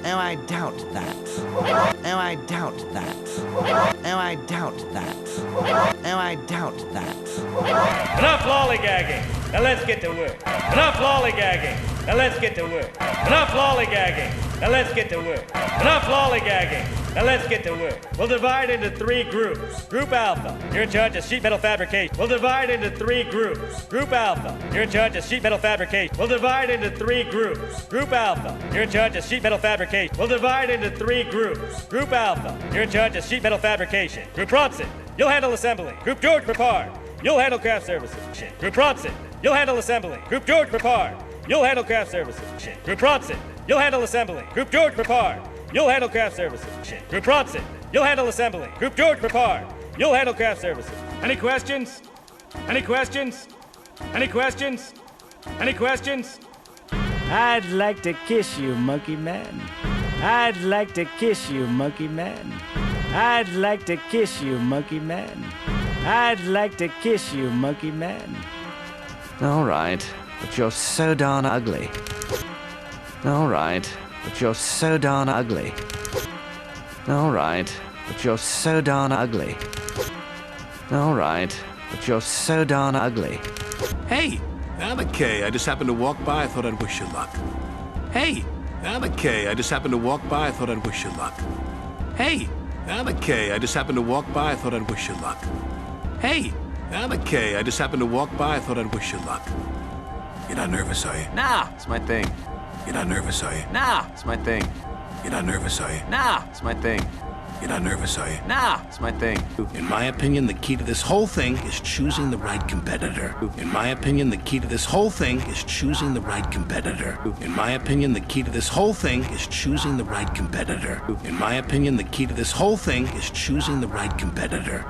Oh, I doubt that. Oh, I doubt that. Oh, I doubt that. Oh, I doubt that. Enough lollygagging. Now let's get to work. Enough lollygagging. Now let's get to work. Enough lollygagging. Now let's get to work. Enough lollygagging. Now let's get to work. We'll divide into 3 groups. Group Alpha, you're in charge of sheet metal fabrication. We'll divide into 3 groups. Group Alpha, you're in charge of sheet metal fabrication. We'll divide into 3 groups. Group Alpha, you're in charge of sheet metal fabrication. We'll divide into 3 groups. Group Alpha, you're in charge of sheet metal fabrication. Group Bronson, you'll handle assembly. Group George Prepar, you'll handle craft services. Shit. Group Bronson, you'll handle assembly. Group George Prepar, you'll handle craft services. Shit. Group Bronson, you'll handle assembly. Group George Prepar, you'll handle craft services. Shit. Group Bronson, you'll handle assembly. Group George Prepar, you'll handle craft services. Any questions? Any questions? Any questions? Any questions? I'd like to kiss you, monkey man. I'd like to kiss you, monkey man. I'd like to kiss you, monkey man. I'd like to kiss you, monkey man. All right, but you're so darn ugly. All right, but you're so darn ugly. All right, but you're so darn ugly. All right, but you're so darn ugly. Hey, I'm okay. I just happened to walk by. I thought I'd wish you luck. Hey, I'm okay. I just happened to walk by. I thought I'd wish you luck. Hey, I'm okay. I just happened to walk by. I thought I'd wish you luck. Hey, I'm okay. I just happened to walk by. I thought I'd wish you luck. You're not nervous, are you? Nah, it's my thing. You're not nervous, are you? Nah, it's my thing. You're not nervous, are you? Nah, it's my thing. You're not nervous, are you? Nah, it's my thing. In my opinion, the key to this whole thing is choosing the right competitor. In my opinion, the key to this whole thing is choosing the right competitor. In my opinion, the key to this whole thing is choosing the right competitor. In my opinion, the key to this whole thing is choosing the right competitor.